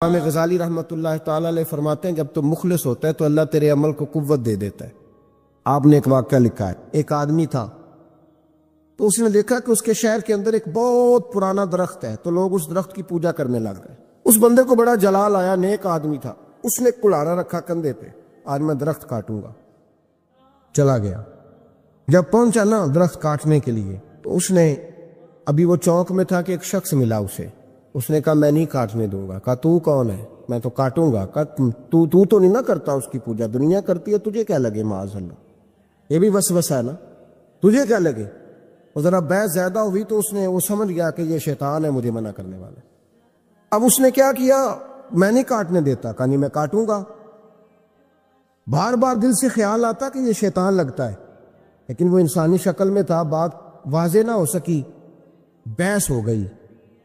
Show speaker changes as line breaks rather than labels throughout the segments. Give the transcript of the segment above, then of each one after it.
امام غزالی رحمۃ اللہ تعالی علیہ فرماتے ہیں جب تو مخلص ہوتا ہے تو اللہ تیرے عمل کو قوت دے دیتا ہے۔ آپ نے ایک واقعہ لکھا ہے، ایک آدمی تھا تو اس نے دیکھا کہ اس کے شہر کے اندر ایک بہت پرانا درخت ہے، تو لوگ اس درخت کی پوجا کرنے لگ گئے۔ اس بندے کو بڑا جلال آیا، نیک آدمی تھا، اس نے کلہاڑا رکھا کندھے پہ، آج میں درخت کاٹوں گا۔ چلا گیا، جب پہنچا نا درخت کاٹنے کے لیے تو اس نے ابھی وہ چوک میں تھا کہ ایک شخص ملا اسے، اس نے کہا میں نہیں کاٹنے دوں گا۔ کہا تو کون ہے؟ میں تو کاٹوں گا۔ کہا تو نہیں نہ کرتا اس کی پوجا، دنیا کرتی ہے، تجھے کیا لگے؟ معاذ اللہ، یہ بھی وسوسہ ہے نا، تجھے کیا لگے؟ اور ذرا بحث زیادہ ہوئی تو وہ سمجھ گیا کہ یہ شیطان ہے مجھے منع کرنے والا۔ اب اس نے کیا کیا؟ میں نہیں کاٹنے دیتا۔ کہا نہیں میں کاٹوں گا۔ بار بار دل سے خیال آتا کہ یہ شیطان لگتا ہے، لیکن وہ انسانی شکل میں تھا، بات واضح نہ ہو سکی، بحث ہو گئی،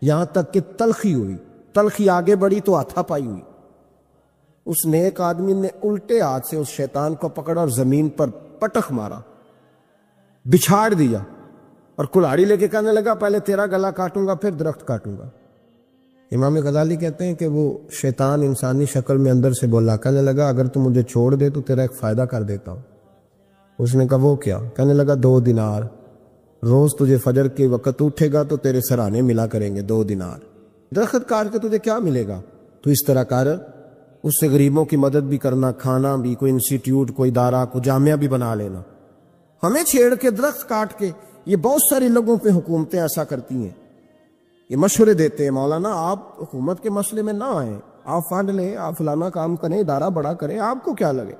یہاں تک کہ تلخی ہوئی، تلخی آگے بڑھی تو ہاتھا پائی ہوئی۔ اس نیک آدمی نے الٹے ہاتھ سے اس شیطان کو پکڑا اور زمین پر پٹخ مارا، بچھاڑ دیا، اور کلہاڑی لے کے کہنے لگا پہلے تیرا گلا کاٹوں گا پھر درخت کاٹوں گا۔ امام غزالی کہتے ہیں کہ وہ شیطان انسانی شکل میں اندر سے بولا، کہنے لگا اگر تو مجھے چھوڑ دے تو تیرا ایک فائدہ کر دیتا ہوں۔ اس نے کہا وہ کیا؟ کہنے لگا 2 دینار، روز تجھے فجر کے وقت اٹھے گا تو تیرے سرانے ملا کریں گے 2 دینار۔ درخت کاٹ کے تجھے کیا ملے گا؟ تو اس طرح کر، اس سے غریبوں کی مدد بھی کرنا، کھانا بھی، کوئی انسٹیٹیوٹ، کوئی ادارہ، کوئی جامعہ بھی بنا لینا۔ ہمیں چھیڑ کے درخت کاٹ کے، یہ بہت سارے لوگوں پہ حکومتیں ایسا کرتی ہیں، یہ مشورے دیتے ہیں مولانا آپ حکومت کے مسئلے میں نہ آئیں، آپ فنڈ لیں، آپ فلانا کام کریں، ادارہ بڑا کریں، آپ کو کیا لگے؟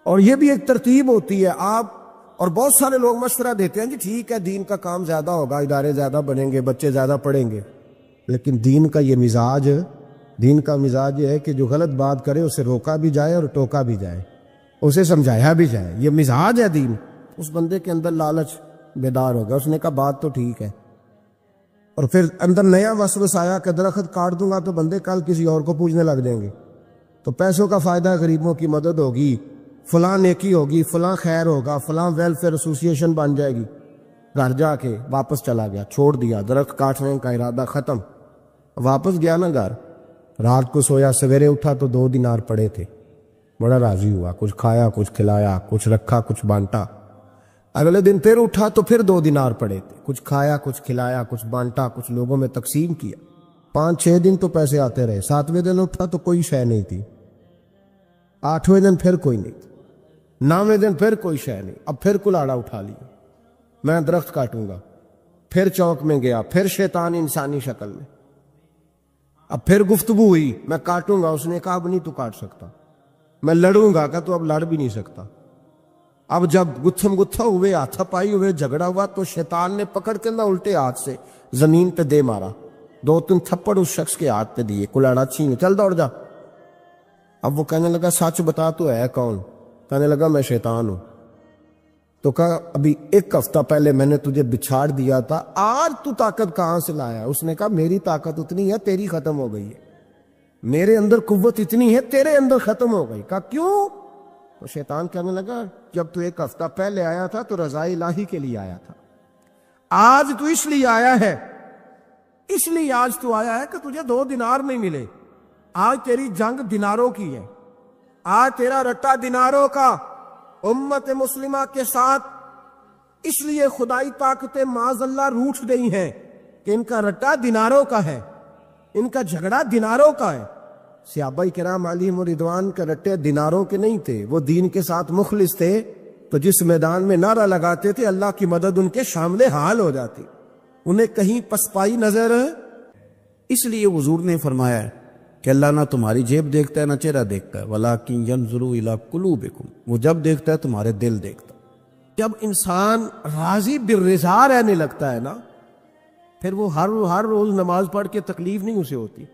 اور یہ بھی ایک ترتیب ہوتی ہے۔ آپ اور بہت سارے لوگ مشورہ دیتے ہیں جی ٹھیک ہے دین کا کام زیادہ ہوگا، ادارے زیادہ بنیں گے، بچے زیادہ پڑھیں گے، لیکن دین کا مزاج یہ ہے کہ جو غلط بات کرے اسے روکا بھی جائے اور ٹوکا بھی جائے، اسے سمجھایا بھی جائے، یہ مزاج ہے دین۔ اس بندے کے اندر لالچ بیدار ہوگا، اس نے کہا بات تو ٹھیک ہے، اور پھر اندر نیا وسوسہ آیا کہ درخت کاٹ دوں گا تو بندے کل کسی اور کو پوجنے لگ جائیں گے، تو پیسوں کا فائدہ، غریبوں کی مدد ہوگی، فلاں نیکی ہوگی، فلاں خیر ہوگا، فلاں ویلفیئر ایسوسیشن بن جائے گی۔ گھر جا کے واپس چلا گیا، چھوڑ دیا، درخت کاٹنے کا ارادہ ختم۔ واپس گیا نا گھر، رات کو سویا، سویرے اٹھا تو 2 دینار پڑے تھے، بڑا راضی ہوا، کچھ کھایا، کچھ کھلایا، کچھ رکھا، کچھ بانٹا۔ اگلے دن پھر اٹھا تو پھر 2 دینار پڑے تھے، کچھ کھایا، کچھ کھلایا، کچھ بانٹا، کچھ لوگوں میں تقسیم کیا۔ 5-6 دن تو پیسے آتے رہے، 7ویں دن اٹھا تو کوئی شے نہیں تھی، 8ویں دن پھر کوئی نہیں تھی، 9ویں دن پھر کوئی شے نہیں۔ اب پھر کلاڑا اٹھا لیا، میں درخت کاٹوں گا۔ پھر چوک میں گیا، پھر شیطان انسانی شکل میں، اب پھر گفتگو ہوئی، میں کاٹوں گا۔ اس نے کہا اب نہیں تو کاٹ سکتا، میں لڑوں گا۔ کہا تو اب لڑ بھی نہیں سکتا۔ اب جب گتھم گتھا ہوئے، ہاتھا پائی ہوئے، جھگڑا ہوا تو شیطان نے پکڑ کے نہ الٹے ہاتھ سے زمین پہ دے مارا، 2-3 تھپڑ اس شخص کے ہاتھ پہ دیے، کلاڑا چھین، چل دوڑ جا۔ اب وہ کہنے لگا سچ بتا تو ہے کون؟ کہنے لگا میں شیطان ہوں۔ تو کہا ابھی 1 ہفتہ پہلے میں نے تجھے بچھاڑ دیا تھا، آج تو طاقت کہاں سے لایا؟ اس نے کہا میری طاقت اتنی ہے، تیری ختم ہو گئی ہے، میرے اندر قوت اتنی ہے، تیرے اندر ختم ہو گئی۔ کہا کیوں؟ تو شیطان کہنے لگا جب تو 1 ہفتہ پہلے آیا تھا تو رضا الہی کے لیے آیا تھا، آج تو اس لیے آیا ہے، اس لیے آج تو آیا ہے کہ تجھے 2 دینار نہیں ملے۔ آج تیری جنگ دیناروں کی ہے، آج تیرا رٹا دیناروں کا امت مسلمہ کے ساتھ، اس لیے خدائی طاقتیں معاذ اللہ روٹھ گئی ہیں کہ ان کا رٹا دیناروں کا ہے، ان کا جھگڑا دیناروں کا ہے۔ صحابہ کرام علیہم رضوان کے رٹے دیناروں کے نہیں تھے، وہ دین کے ساتھ مخلص تھے، تو جس میدان میں نعرہ لگاتے تھے اللہ کی مدد ان کے شامل حال ہو جاتی، انہیں کہیں پسپائی نظر۔ اس لیے حضور نے فرمایا ہے کہ اللہ نہ تمہاری جیب دیکھتا ہے نہ چہرہ دیکھتا ہے، وَلَٰكِن يَنْظُرُ إِلَىٰ قُلُوبِكُمْ، وہ جب دیکھتا ہے تمہارے دل دیکھتا ہے۔ جب انسان راضی بالرضا رہنے لگتا ہے نا، پھر وہ ہر روز نماز پڑھ کے تکلیف نہیں اسے ہوتی،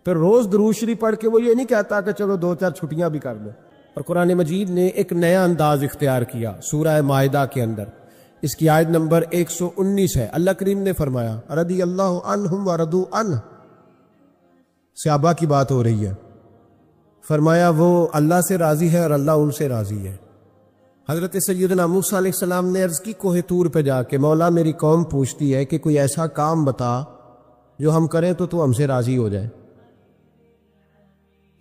پھر روز درود شریف پڑھ کے وہ یہ نہیں کہتا کہ چلو 2-4 چھٹیاں بھی کر لو۔ اور قرآن مجید نے ایک نیا انداز اختیار کیا سورہ مائدہ کے اندر، اس کی آیت نمبر 119 ہے۔ اللہ کریم نے فرمایا رضی اللہ عنہم ورضوا عنہ، صحابہ کی بات ہو رہی ہے، فرمایا وہ اللہ سے راضی ہے اور اللہ ان سے راضی ہے۔ حضرت سیدنا موسیٰ علیہ السلام نے عرض کی کوہ طور پہ جا کے، مولا میری قوم پوچھتی ہے کہ کوئی ایسا کام بتا جو ہم کریں تو ہم سے راضی ہو جائے۔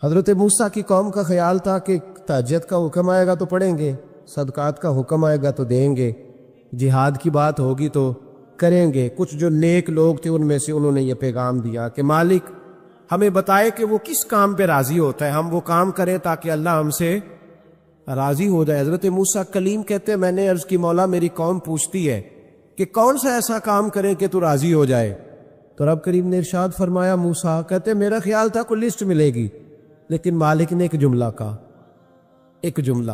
حضرت موسیٰ کی قوم کا خیال تھا کہ تہجد کا حکم آئے گا تو پڑھیں گے، صدقات کا حکم آئے گا تو دیں گے، جہاد کی بات ہوگی تو کریں گے۔ کچھ جو نیک لوگ تھے ان میں سے انہوں نے یہ پیغام دیا کہ مالک ہمیں بتائے کہ وہ کس کام پہ راضی ہوتا ہے، ہم وہ کام کریں تاکہ اللہ ہم سے راضی ہو جائے۔ حضرت موسیٰ کلیم کہتے ہیں میں نے عرض کی مولا میری قوم پوچھتی ہے کہ کون سا ایسا کام کرے کہ تو راضی ہو جائے، تو رب کریم نے ارشاد فرمایا موسیٰ کہتے میرا خیال تھا کوئی لسٹ ملے گی، لیکن مالک نے ایک جملہ کہا، ایک جملہ،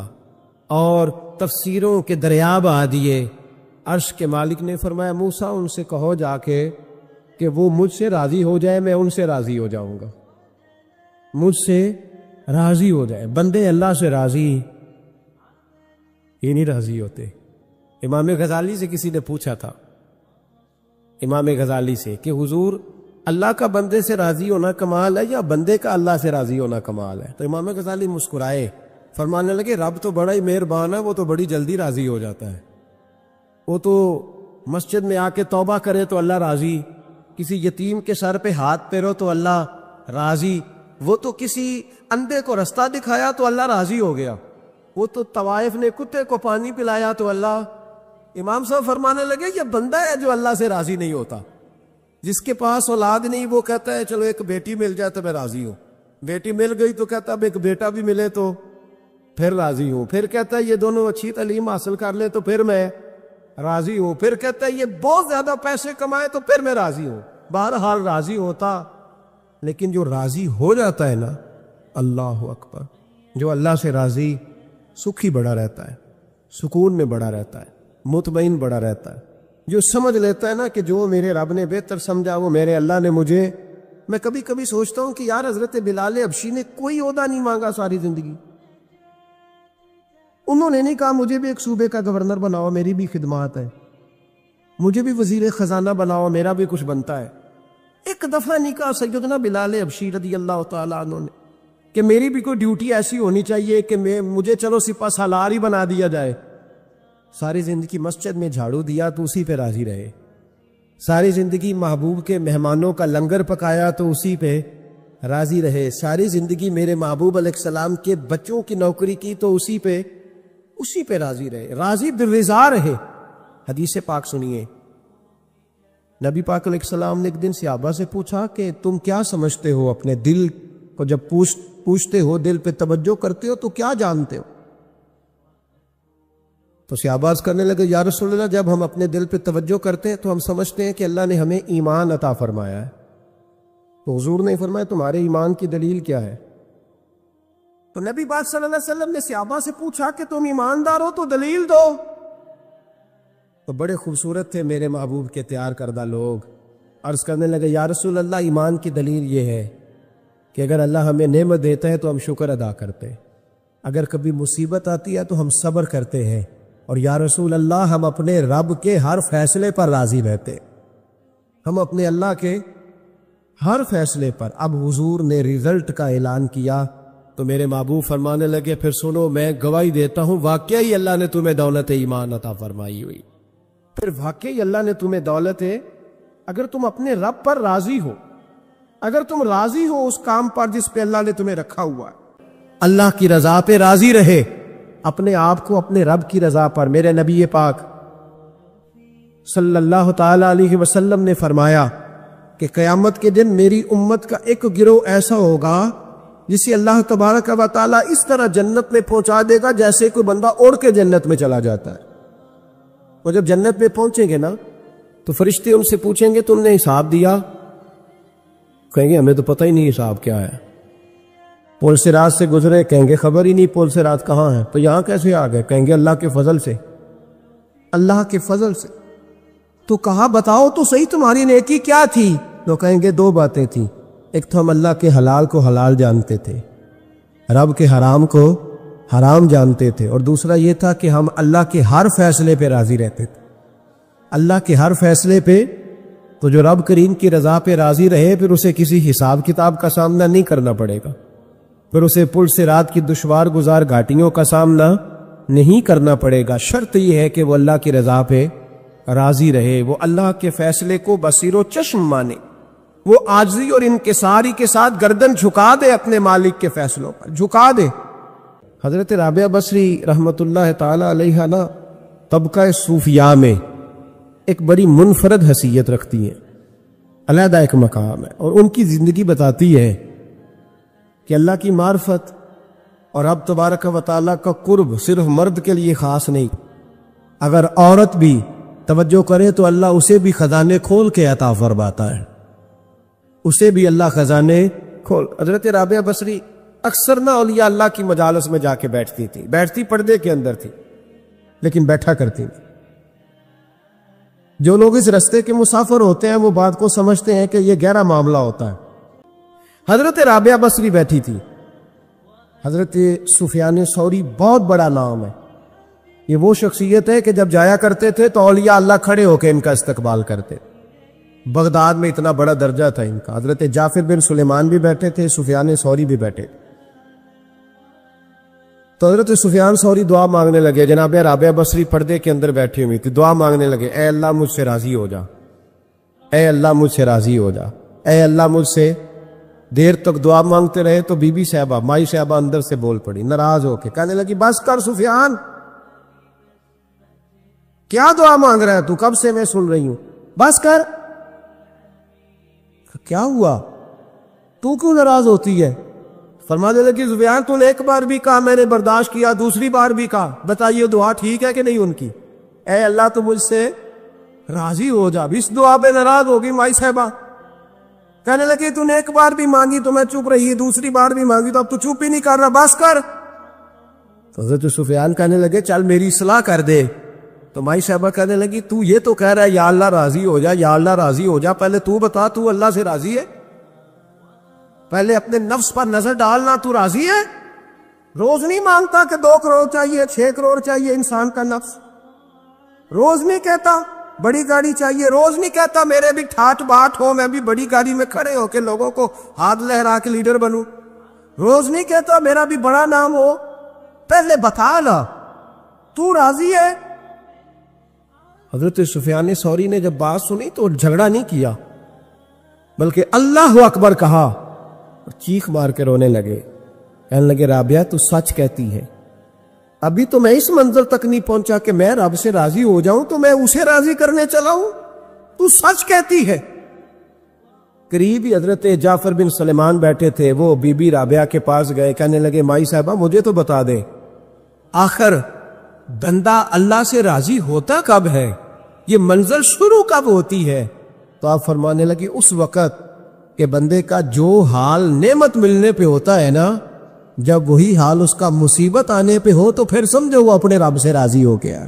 اور تفسیروں کے دریا بہا دیے۔ عرش کے مالک نے فرمایا موسیٰ ان سے کہو جا کے کہ وہ مجھ سے راضی ہو جائے، میں ان سے راضی ہو جاؤں گا، مجھ سے راضی ہو جائے۔ بندے اللہ سے راضی یہ نہیں راضی ہوتے۔ امام غزالی سے کسی نے پوچھا تھا، امام غزالی سے، کہ حضور اللہ کا بندے سے راضی ہونا کمال ہے یا بندے کا اللہ سے راضی ہونا کمال ہے؟ تو امام غزالی مسکرائے، فرمانے لگے رب تو بڑا ہی مہربان ہے، وہ تو بڑی جلدی راضی ہو جاتا ہے۔ وہ تو مسجد میں آ کے توبہ کرے تو اللہ راضی، کسی یتیم کے سر پہ ہاتھ پھیرو تو اللہ راضی، وہ تو کسی اندھے کو رستہ دکھایا تو اللہ راضی ہو گیا، وہ تو طوائف نے کتے کو پانی پلایا تو اللہ۔ امام صاحب فرمانے لگے یہ بندہ ہے جو اللہ سے راضی نہیں ہوتا، جس کے پاس اولاد نہیں وہ کہتا ہے چلو ایک بیٹی مل جائے تو میں راضی ہوں، بیٹی مل گئی تو کہتا اب ایک بیٹا بھی ملے تو پھر راضی ہوں، پھر کہتا ہے یہ دونوں اچھی تعلیم حاصل کر لے تو پھر میں راضی ہوں، پھر کہتا ہے یہ بہت زیادہ پیسے کمائے تو پھر میں راضی ہوں۔ بہرحال راضی ہوتا، لیکن جو راضی ہو جاتا ہے نا، اللہ اکبر، جو اللہ سے راضی سکھی بڑا رہتا ہے، سکون میں بڑا رہتا ہے، مطمئن بڑا رہتا ہے، جو سمجھ لیتا ہے نا کہ جو میرے رب نے بہتر سمجھا وہ میرے اللہ نے مجھے۔ میں کبھی کبھی سوچتا ہوں کہ یار حضرت بلال حبشی نے کوئی عہدہ نہیں مانگا ساری زندگی، انہوں نے نہیں کہا مجھے بھی ایک صوبے کا گورنر بناؤ میری بھی خدمات ہے، مجھے بھی وزیر خزانہ بناؤ میرا بھی کچھ بنتا ہے۔ ایک دفعہ نہیں کہا سیدنا بلال حبشی رضی اللہ تعالیٰ عنہ نے کہ میری بھی کوئی ڈیوٹی ایسی ہونی چاہیے کہ مجھے چلو سپہ سالار ہی بنا دیا جائے۔ ساری زندگی مسجد میں جھاڑو دیا تو اسی پہ راضی رہے، ساری زندگی محبوب کے مہمانوں کا لنگر پکایا تو اسی پہ راضی رہے، ساری زندگی میرے محبوب علیہ السلام کے بچوں کی نوکری کی تو اسی پہ راضی رہے، راضی بالرضا رہے۔ حدیث پاک سنیے، نبی پاک علیہ السلام نے ایک دن صحابہ سے پوچھا کہ تم کیا سمجھتے ہو، اپنے دل کو جب پوچھتے ہو، دل پہ توجہ کرتے ہو تو کیا جانتے ہو؟ تو صحابہ کرنے لگے یا رسول اللہ جب ہم اپنے دل پہ توجہ کرتے ہیں تو ہم سمجھتے ہیں کہ اللہ نے ہمیں ایمان عطا فرمایا ہے۔ تو حضور نے فرمایا تمہارے ایمان کی دلیل کیا ہے؟ تو نبی پاک صلی اللہ علیہ وسلم نے صحابہ سے پوچھا کہ تم ایماندار ہو تو دلیل دو۔ تو بڑے خوبصورت تھے میرے محبوب کے تیار کردہ لوگ، عرض کرنے لگے یا رسول اللہ ایمان کی دلیل یہ ہے کہ اگر اللہ ہمیں نعمت دیتا ہے تو ہم شکر ادا کرتے ہیں، اگر کبھی مصیبت آتی ہے تو ہم صبر کرتے ہیں، اور یا رسول اللہ ہم اپنے رب کے ہر فیصلے پر راضی رہتے، ہم اپنے اللہ کے ہر فیصلے پر۔ اب حضور نے رزلٹ کا اعلان کیا تو میرے محبوب فرمانے لگے پھر سنو میں گواہی دیتا ہوں واقعی اللہ نے تمہیں دولت ایمان عطا فرمائی ہوئی، پھر واقعی اللہ نے تمہیں دولت ہے، اگر تم اپنے رب پر راضی ہو، اگر تم راضی ہو اس کام پر جس پہ اللہ نے تمہیں رکھا ہوا ہے، اللہ کی رضا پہ راضی رہے، اپنے آپ کو اپنے رب کی رضا پر۔ میرے نبی پاک صلی اللہ تعالی علیہ وسلم نے فرمایا کہ قیامت کے دن میری امت کا ایک گروہ ایسا ہوگا جسے اللہ تبارک و تعالیٰ اس طرح جنت میں پہنچا دے گا جیسے کوئی بندہ اڑ کے جنت میں چلا جاتا ہے۔ وہ جب جنت میں پہنچیں گے نا تو فرشتے ان سے پوچھیں گے تم نے حساب دیا؟ کہیں گے ہمیں تو پتہ ہی نہیں حساب کیا ہے۔ پل صراط سے گزرے، کہیں گے خبر ہی نہیں پل صراط کہاں ہے، تو یہاں کیسے آ گئے؟ کہیں گے اللہ کے فضل سے، اللہ کے فضل سے۔ تو کہا بتاؤ تو صحیح تمہاری نیکی کیا تھی؟ تو کہیں گے دو باتیں تھیں، ایک تو ہم اللہ کے حلال کو حلال جانتے تھے، رب کے حرام کو حرام جانتے تھے، اور دوسرا یہ تھا کہ ہم اللہ کے ہر فیصلے پہ راضی رہتے تھے، اللہ کے ہر فیصلے پہ۔ تو جو رب کریم کی رضا پہ راضی رہے پھر اسے کسی حساب کتاب کا سامنا نہیں کرنا پڑے گا، پھر اسے پل صراط کی دشوار گزار گھاٹیوں کا سامنا نہیں کرنا پڑے گا۔ شرط یہ ہے کہ وہ اللہ کی رضا پہ راضی رہے، وہ اللہ کے فیصلے کو بصیر و چشم مانے، وہ عاجزی اور انکساری کے ساتھ گردن جھکا دے اپنے مالک کے فیصلوں پر، جھکا دے۔ حضرت رابعہ بصری رحمت اللہ تعالی علیہ نا طبقہ صوفیاء میں ایک بڑی منفرد حیثیت رکھتی ہیں، علیحدہ ایک مقام ہے، اور ان کی زندگی بتاتی ہے کہ اللہ کی معرفت اور رب تبارک و تعالیٰ کا قرب صرف مرد کے لیے خاص نہیں، اگر عورت بھی توجہ کرے تو اللہ اسے بھی خزانے کھول کے عطا فرماتا ہے، اسے بھی اللہ خزانے کھول۔ حضرت رابعہ بصری اکثر نہ اولیاء اللہ کی مجالس میں جا کے بیٹھتی تھی، بیٹھتی پردے کے اندر تھی لیکن بیٹھا کرتی تھی۔ جو لوگ اس رستے کے مسافر ہوتے ہیں وہ بات کو سمجھتے ہیں کہ یہ گہرا معاملہ ہوتا ہے۔ حضرت رابعہ بصری بیٹھی تھی۔ حضرت سفیان ثوری بہت بڑا نام ہے، یہ وہ شخصیت ہے کہ جب جایا کرتے تھے تو اولیاء اللہ کھڑے ہو کے ان کا استقبال کرتے۔ بغداد میں اتنا بڑا درجہ تھا ان کا۔ حضرت جعفر بن سلیمان بھی بیٹھے تھے، سفیان ثوری بھی بیٹھے تھے۔ تو حضرت سفیان ثوری دعا مانگنے لگے، جناب رابعہ بصری پردے کے اندر بیٹھی ہوئی تھی، دعا مانگنے لگے، اے اللہ مجھ سے راضی ہو جا، اے اللہ مجھ سے راضی ہو جا، اے اللہ مجھ سے۔ دیر تک دعا مانگتے رہے تو بی بی صاحبہ، مائی صاحبہ اندر سے بول پڑی ناراض ہو کے، کہنے لگی بس کر سفیان، کیا دعا مانگ رہا ہے تو، کب سے میں سن رہی ہوں، بس کر۔ کیا ہوا، تو کیوں ناراض ہوتی ہے؟ فرمانے لگی سفیان تو نے ایک بار بھی کہا میں نے برداشت کیا، دوسری بار بھی کہا، بتائیے دعا ٹھیک ہے کہ نہیں ان کی؟ اے اللہ تو مجھ سے راضی ہو جا۔ اس دعا پہ ناراض ہوگی مائی صاحبہ، کہنے لگی تو نے ایک بار بھی مانگی تو میں چپ رہی، دوسری بار بھی مانگی تو اب تو چپ ہی نہیں کر رہا، بس کر۔ تو حضرت سفیان کہنے لگے چل میری اصلاح کر دے۔ تو مائی صاحبہ کہنے لگی تو یہ تو کہہ رہا ہے یا اللہ راضی ہو جا، یا اللہ راضی ہو جا، پہلے تو بتا تو اللہ سے راضی ہے؟ پہلے اپنے نفس پر نظر ڈالنا، تو راضی ہے؟ روز نہیں مانگتا کہ 2 کروڑ چاہیے، 6 کروڑ چاہیے انسان کا نفس، روز نہیں کہتا بڑی گاڑی چاہیے، روز نہیں کہتا میرے بھی ٹھاٹ باٹ ہو، میں بھی بڑی گاڑی میں کھڑے ہو کے لوگوں کو ہاتھ لہرا کے لیڈر بنوں، روز نہیں کہتا میرا بھی بڑا نام ہو، پہلے بتا نا تو راضی ہے؟ حضرت سفیان ثوری نے جب بات سنی تو جھگڑا نہیں کیا بلکہ اللہ اکبر کہا اور چیخ مار کے رونے لگے، کہنے لگے رابعہ تو سچ کہتی ہے، ابھی تو میں اس منزل تک نہیں پہنچا کہ میں رب سے راضی ہو جاؤں تو میں اسے راضی کرنے چلا ہوں، تو سچ کہتی ہے۔ قریب ہی حضرت جعفر بن سلیمان بیٹھے تھے، وہ بی بی رابعہ کے پاس گئے، کہنے لگے مائی صاحبہ مجھے تو بتا دے آخر بندہ اللہ سے راضی ہوتا کب ہے، یہ منزل شروع کب ہوتی ہے؟ تو آپ فرمانے لگی اس وقت کہ بندے کا جو حال نعمت ملنے پہ ہوتا ہے نا، جب وہی حال اس کا مصیبت آنے پہ ہو تو پھر سمجھو وہ اپنے رب سے راضی ہو گیا،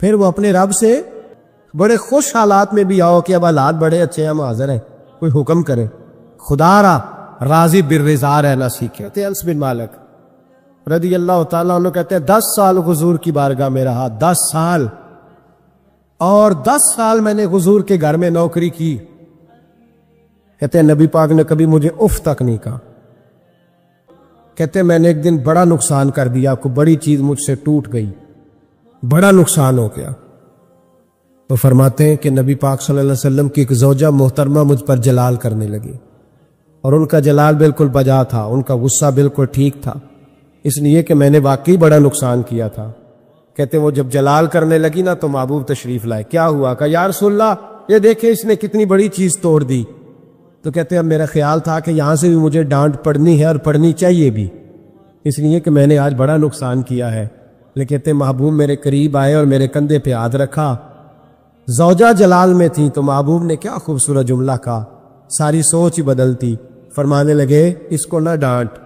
پھر وہ اپنے رب سے بڑے خوش حالات میں بھی آؤ کہ اب حالات بڑے اچھے ہیں، ہم حاضر ہیں، کوئی حکم کرے، خدا را راضی بالرضا رہنا سیکھے۔ انس بن مالک رضی اللہ تعالیٰ عنہ کہتے ہیں 10 سال حضور کی بارگاہ میں رہا، 10 سال، اور 10 سال میں نے حضور کے گھر میں نوکری کی، کہتے ہیں نبی پاک نے کبھی مجھے اف تک نہیں کہا، کہتے ہیں میں نے ایک دن بڑا نقصان کر دیا، کوئی بڑی چیز مجھ سے ٹوٹ گئی، بڑا نقصان ہو گیا۔ تو فرماتے ہیں کہ نبی پاک صلی اللہ علیہ وسلم کی ایک زوجہ محترمہ مجھ پر جلال کرنے لگی، اور ان کا جلال بالکل بجا تھا، ان کا غصہ بالکل ٹھیک تھا، اس لیے کہ میں نے واقعی بڑا نقصان کیا تھا۔ کہتے ہیں وہ جب جلال کرنے لگی نا تو محبوب تشریف لائے، کیا ہوا؟ کہا یا رسول اللہ یہ دیکھیں اس نے کتنی بڑی چیز توڑ دی۔ تو کہتے ہیں اب میرا خیال تھا کہ یہاں سے بھی مجھے ڈانٹ پڑنی ہے اور پڑنی چاہیے بھی، اس لیے کہ میں نے آج بڑا نقصان کیا ہے۔ لیکن کہتے ہیں محبوب میرے قریب آئے اور میرے کندھے پہ ہاتھ رکھا، زوجہ جلال میں تھی تو محبوب نے کیا خوبصورت جملہ کہا، ساری سوچ ہی بدلتی۔ فرمانے لگے اس کو نہ ڈانٹ،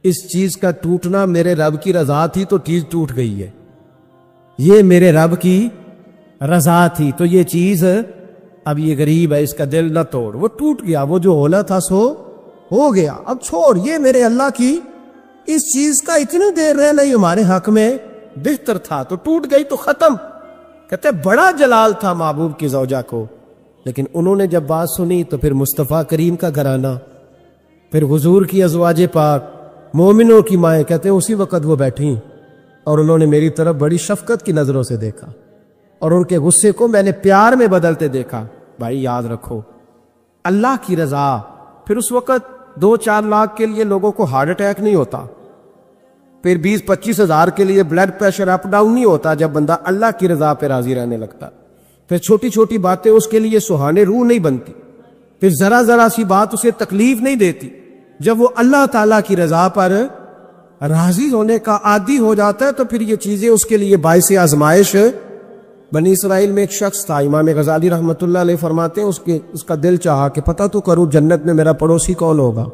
اس چیز کا ٹوٹنا میرے رب کی رضا تھی تو چیز ٹوٹ گئی ہے، یہ میرے رب کی رضا تھی تو یہ چیز اب یہ غریب ہے، اس کا دل نہ توڑ، وہ ٹوٹ گیا، وہ جو ہونا تھا سو ہو گیا، اب چھوڑ، یہ میرے اللہ کی اس چیز کا اتنی دیر رہنا ہی ہمارے حق میں بہتر تھا، تو ٹوٹ گئی تو ختم۔ کہتے بڑا جلال تھا محبوب کی زوجہ کو، لیکن انہوں نے جب بات سنی تو پھر مصطفیٰ کریم کا گھرانہ، پھر حضور کی ازواج پاک، مومنوں کی مائیں، کہتے ہیں اسی وقت وہ بیٹھیں اور انہوں نے میری طرف بڑی شفقت کی نظروں سے دیکھا اور ان کے غصے کو میں نے پیار میں بدلتے دیکھا۔ بھائی یاد رکھو اللہ کی رضا. پھر اس وقت 2-4 لاکھ کے لیے لوگوں کو ہارٹ اٹیک نہیں ہوتا, پھر 20-25 ہزار کے لیے بلڈ پریشر اپ ڈاؤن نہیں ہوتا جب بندہ اللہ کی رضا پہ راضی رہنے لگتا. پھر چھوٹی چھوٹی باتیں اس کے لیے سہانے روح نہیں بنتی, پھر ذرا ذرا سی بات اسے تکلیف نہیں دیتی. جب وہ اللہ تعالیٰ کی رضا پر راضی ہونے کا عادی ہو جاتا ہے تو پھر یہ چیزیں اس کے لیے باعث آزمائش. بنی اسرائیل میں ایک شخص تھا, امام غزالی رحمۃ اللہ علیہ فرماتے ہیں اس کا دل چاہا کہ پتہ تو کروں جنت میں میرا پڑوسی کون ہوگا.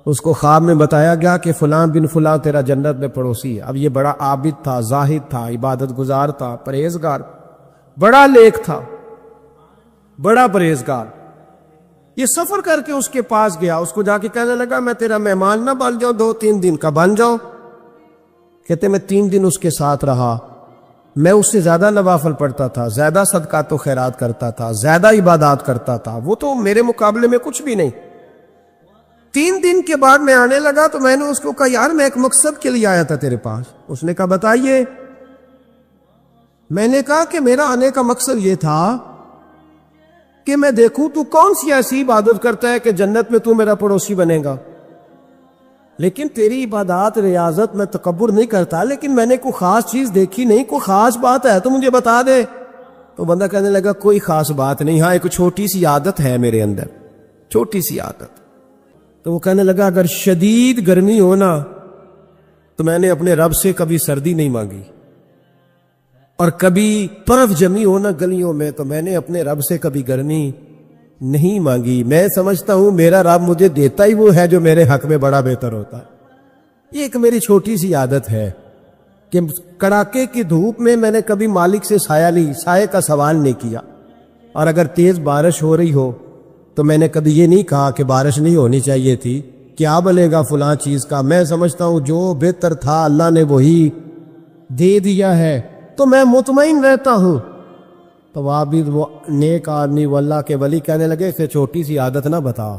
اس کو خواب میں بتایا گیا کہ فلاں بن فلاں تیرا جنت میں پڑوسی ہے. اب یہ بڑا عابد تھا, زاہد تھا, عبادت گزار تھا, پرہیزگار, بڑا نیک تھا, بڑا پرہیزگار. یہ سفر کر کے اس کے پاس گیا, اس کو جا کے کہنے لگا میں تیرا مہمان نہ بن جاؤں, 2-3 دن کا بن جاؤں. کہتے میں 3 دن اس کے ساتھ رہا, میں اس سے زیادہ نوافل پڑھتا تھا, زیادہ صدقات و خیرات کرتا تھا, زیادہ عبادات کرتا تھا, وہ تو میرے مقابلے میں کچھ بھی نہیں. 3 دن کے بعد میں آنے لگا تو میں نے اس کو کہا یار میں ایک مقصد کے لیے آیا تھا تیرے پاس. اس نے کہا بتائیے. میں نے کہا کہ میرا آنے کا مقصد یہ تھا کہ میں دیکھوں تو کون سی ایسی عبادت کرتا ہے کہ جنت میں تو میرا پڑوسی بنے گا. لیکن تیری عبادات ریاضت میں تکبر نہیں کرتا, لیکن میں نے کوئی خاص چیز دیکھی نہیں, کوئی خاص بات ہے تو مجھے بتا دے. تو بندہ کہنے لگا کوئی خاص بات نہیں, ہاں ایک چھوٹی سی عادت ہے میرے اندر, چھوٹی سی عادت. تو وہ کہنے لگا اگر شدید گرمی ہونا تو میں نے اپنے رب سے کبھی سردی نہیں مانگی, اور کبھی برف جمی ہونا گلیوں میں تو میں نے اپنے رب سے کبھی گرمی نہیں مانگی. میں سمجھتا ہوں میرا رب مجھے دیتا ہی وہ ہے جو میرے حق میں بڑا بہتر ہوتا ہے. یہ ایک میری چھوٹی سی عادت ہے کہ کڑاکے کی دھوپ میں نے کبھی مالک سے سائے کا سوال نہیں کیا, اور اگر تیز بارش ہو رہی ہو تو میں نے کبھی یہ نہیں کہا کہ بارش نہیں ہونی چاہیے تھی, کیا بنے گا فلاں چیز کا. میں سمجھتا ہوں جو بہتر تھا اللہ نے وہی دے دیا ہے تو میں مطمئن رہتا ہوں. تو عابد وہ نیک آدمی وہ اللہ کے ولی کہنے لگے کہ چھوٹی سی عادت نہ بتا,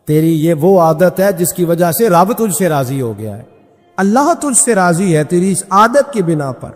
تیری یہ وہ عادت ہے جس کی وجہ سے رب تجھ سے راضی ہو گیا ہے, اللہ تجھ سے راضی ہے تیری اس عادت کی بنا پر.